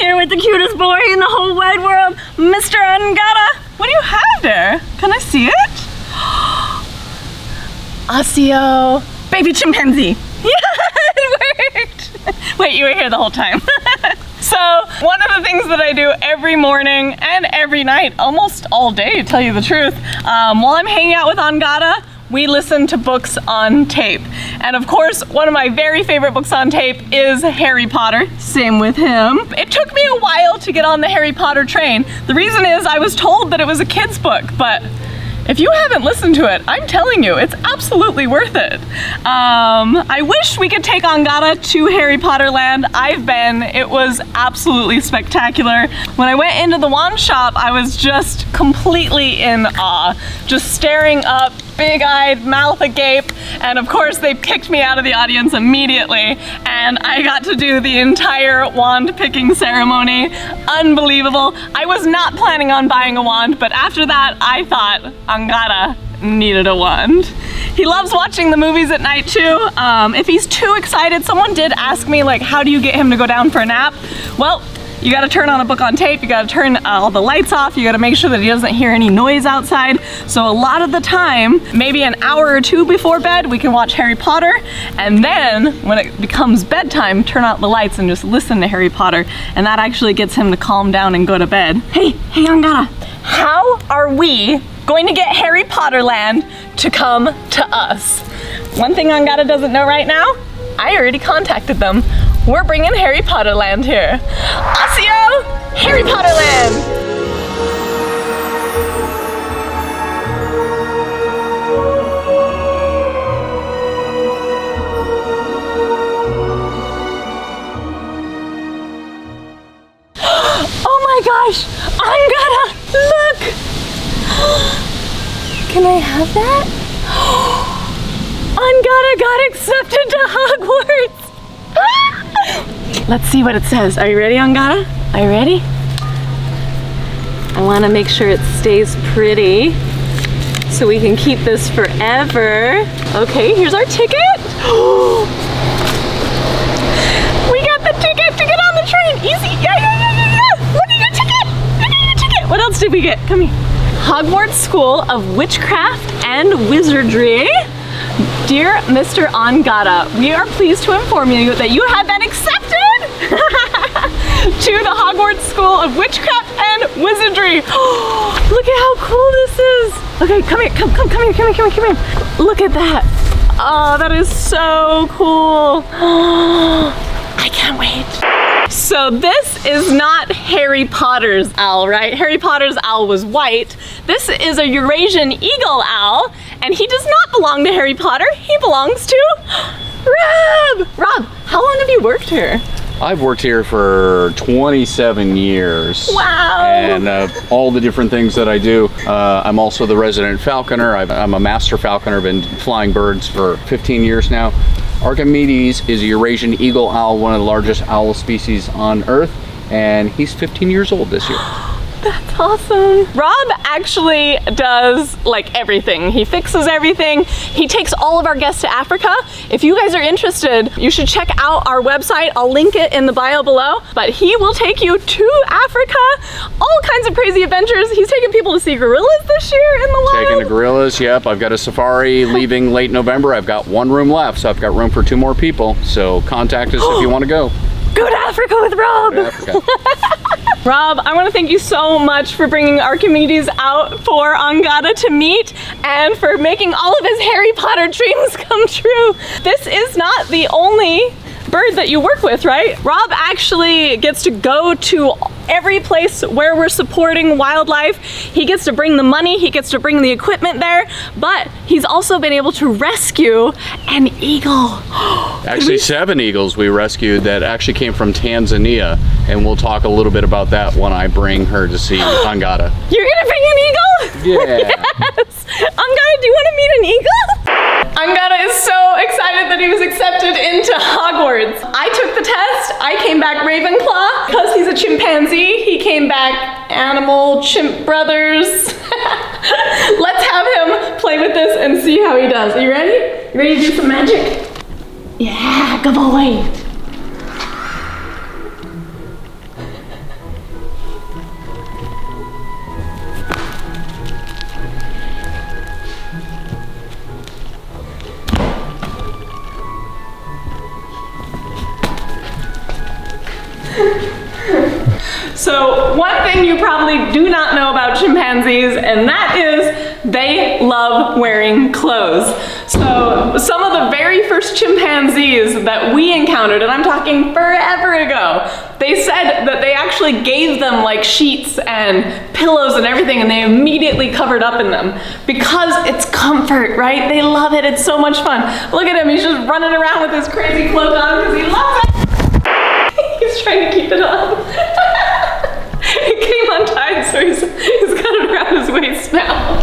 here with the cutest boy in the whole wide world, Mr. Angada. What do you have there? Can I see it? Oseo, baby chimpanzee. Yeah, it worked. Wait, you were here the whole time. So one of the things that I do every morning and every night, almost all day to tell you the truth, while I'm hanging out with Angada, we listen to books on tape. And of course, one of my very favorite books on tape is Harry Potter. Same with him. It took me a while to get on the Harry Potter train. The reason is I was told that it was a kid's book, but if you haven't listened to it, I'm telling you, it's absolutely worth it. I wish we could take Angada to Harry Potter land. I've been. It was absolutely spectacular. When I went into the wand shop, I was just completely in awe, just staring up, big-eyed, mouth agape, and of course they kicked me out of the audience immediately, and I got to do the entire wand picking ceremony. Unbelievable. I was not planning on buying a wand, but after that I thought Angada needed a wand. He loves watching the movies at night too. If he's too excited, someone did ask me, like, how do you get him to go down for a nap? Well, you gotta turn on a book on tape, you gotta turn all the lights off, you gotta make sure that he doesn't hear any noise outside. So a lot of the time, maybe an hour or two before bed, we can watch Harry Potter, and then when it becomes bedtime, turn out the lights and just listen to Harry Potter, and that actually gets him to calm down and go to bed. Hey Angada, how are we going to get Harry Potter land to come to us? One thing Angada doesn't know right now, I already contacted them. We're bringing Harry Potter land here. Oseo, Harry Potter land! Oh my gosh, Angada, look! Can I have that? Angada got accepted to Hogwarts! Let's see what it says. Are you ready, Angada? Are you ready? I want to make sure it stays pretty so we can keep this forever. Okay, here's our ticket. We got the ticket to get on the train. Easy. Yeah. Look at your ticket. Look at your ticket. What else did we get? Come here. Hogwarts School of Witchcraft and Wizardry. Dear Mr. Angada, we are pleased to inform you that you have been accepted to the Hogwarts School of Witchcraft and Wizardry. Look at how cool this is. Okay, come here. Look at that. Oh, that is so cool. I can't wait. So this is not Harry Potter's owl, right? Harry Potter's owl was white. This is a Eurasian eagle owl, and he does not belong to Harry Potter. He belongs to Rob. Rob, how long have you worked here? I've worked here for 27 years. Wow. And all the different things that I do. I'm also the resident falconer. I'm a master falconer. I've been flying birds for 15 years now. Archimedes is a Eurasian eagle owl, one of the largest owl species on Earth, and he's 15 years old this year. That's awesome. Rob actually does like everything. He fixes everything. He takes all of our guests to Africa. If you guys are interested, you should check out our website. I'll link it in the bio below. But he will take you to Africa. All kinds of crazy adventures. He's taking people to see gorillas this year in the wild. Taking the gorillas, yep. I've got a safari leaving late November. I've got one room left, so I've got room for 2 more people. So contact us if you want to go. Go to Africa with Rob. Rob, I want to thank you so much for bringing Archimedes out for Angada to meet and for making all of his Harry Potter dreams come true. This is not the only bird that you work with, right? Rob actually gets to go to every place where we're supporting wildlife. He gets to bring the money, he gets to bring the equipment there, but he's also been able to rescue an eagle. Actually 7 eagles we rescued that actually came from Tanzania, and we'll talk a little bit about that when I bring her to see Angada. You're gonna bring an eagle? Yeah. Yes! Angada, do you want to meet an eagle? Angada is so excited that he was accepted into Hogwarts. I took the test, I came back Ravenclaw. Because he's a chimpanzee, he came back animal, chimp brothers. Let's have him play with this and see how he does. Are you ready? You ready to do some magic? Yeah, good boy. So one thing you probably do not know about chimpanzees, and that is they love wearing clothes. So some of the very first chimpanzees that we encountered, and I'm talking forever ago, they said that they actually gave them like sheets and pillows and everything, and they immediately covered up in them because it's comfort, right? They love it. It's so much fun. Look at him. He's just running around with his crazy cloak on because he loves it. He's trying to keep it on. It came untied, so he's got it around his waist now.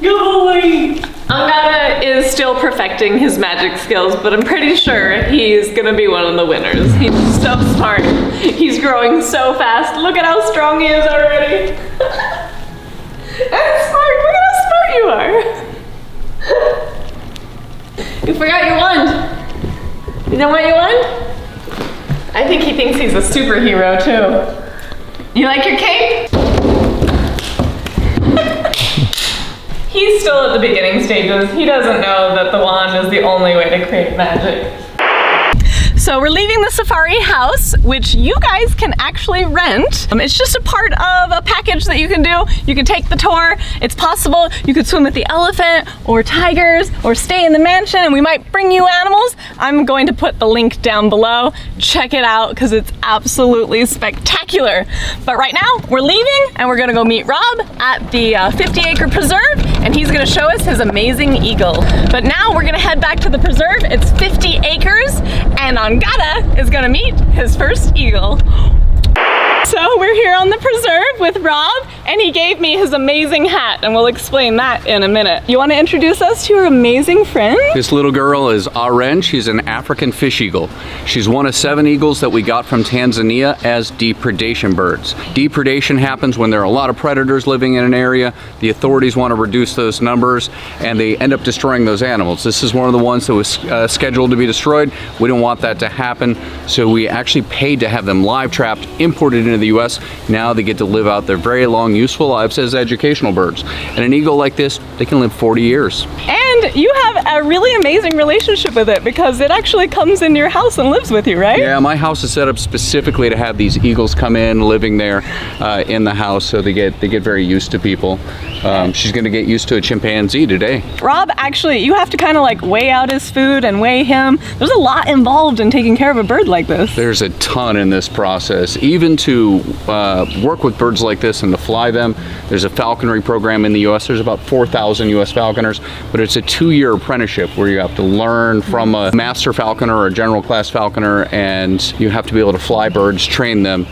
Go away. Angada is still perfecting his magic skills, but I'm pretty sure he's gonna be one of the winners. He's so smart. He's growing so fast. Look at how strong he is already. And smart. Look at how smart you are. You forgot your wand. You know what you want? I think he thinks he's a superhero too. You like your cape? He's still at the beginning stages. He doesn't know that the wand is the only way to create magic. So we're leaving the safari house, which you guys can actually rent. It's just a part of a package that you can do. You can take the tour. It's possible you could swim with the elephant or tigers or stay in the mansion, and we might bring you animals. I'm going to put the link down below. Check it out because it's absolutely spectacular. But right now we're leaving and we're gonna go meet Rob at the 50-acre preserve, and he's gonna show us his amazing eagle. But now we're gonna head back to the preserve. It's 50 acres, and Angada is gonna meet his first eagle. So we're here on the preserve with Rob, and he gave me his amazing hat, and we'll explain that in a minute. You want to introduce us to your amazing friend? This little girl is Aren. She's an African fish eagle. She's one of 7 eagles that we got from Tanzania as depredation birds. Depredation happens when there are a lot of predators living in an area. The authorities want to reduce those numbers, and they end up destroying those animals. This is one of the ones that was scheduled to be destroyed. We don't want that to happen, so we actually paid to have them live trapped, imported into the US. Now they get to live out their very long, useful lives as educational birds. And an eagle like this, they can live 40 years. And you have a really amazing relationship with it because it actually comes into your house and lives with you, right? Yeah, my house is set up specifically to have these eagles come in, living there in the house, so they get very used to people. She's gonna get used to a chimpanzee today. Rob, actually, you have to kind of like weigh out his food and weigh him. There's a lot involved in taking care of a bird like this. There's a ton in this process. Even to work with birds like this and to fly them, there's a falconry program in the US. There's about 4,000 US falconers, but it's a 2-year apprenticeship where you have to learn from a master falconer or a general class falconer, and you have to be able to fly birds, train them,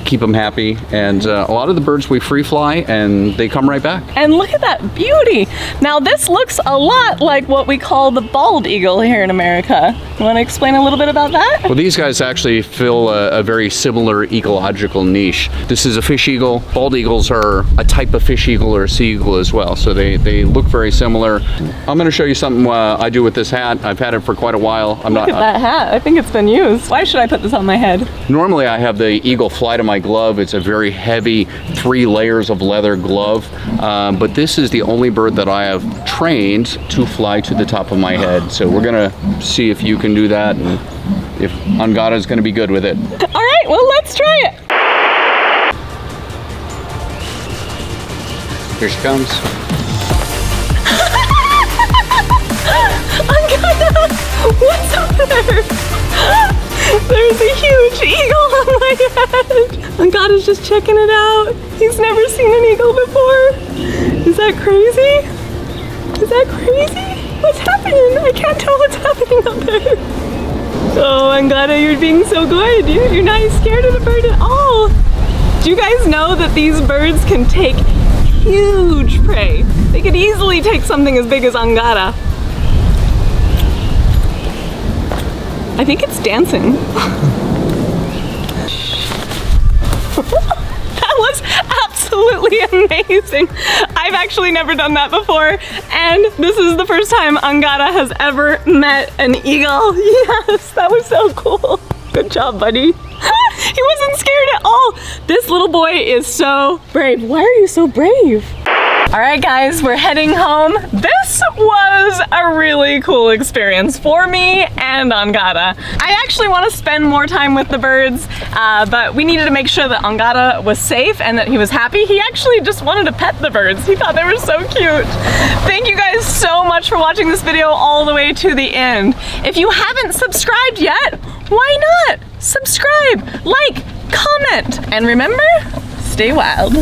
keep them happy, and a lot of the birds we free fly and they come right back. And look at that beauty. Now this looks a lot like what we call the bald eagle here in America. You want to explain a little bit about that? Well, these guys actually fill a very similar ecological niche. This is a fish eagle. Bald eagles are a type of fish eagle or a sea eagle as well, so they look very similar. I'm going to show you something I do with this hat. I've had it for quite a while. Look at that hat. I think it's been used. Why should I put this on my head? Normally I have the eagle fly to my glove. It's a very heavy 3 layers of leather glove, but this is the only bird that I have trained to fly to the top of my head. So we're going to see if you can do that and if Angada is going to be good with it. All right, well, let's try it. Here she comes. Angada, what's up there? There's a huge eagle on my head. Angada's just checking it out. He's never seen an eagle before. Is that crazy? Is that crazy? What's happening? I can't tell what's happening up there. Oh, Angada, you're being so good. You're not scared of the bird at all. Do you guys know that these birds can take huge prey? They could easily take something as big as Angada. I think it's dancing. That was absolutely amazing. I've actually never done that before, and this is the first time Angada has ever met an eagle. Yes, that was so cool. Good job, buddy. He wasn't scared at all. This little boy is so brave. Why are you so brave? All right, guys, we're heading home. This was a really cool experience for me and Angada. I actually want to spend more time with the birds, but we needed to make sure that Angada was safe and that he was happy. He actually just wanted to pet the birds. He thought they were so cute. Thank you guys so much for watching this video all the way to the end. If you haven't subscribed yet, why not? Subscribe, like, comment, and remember, stay wild.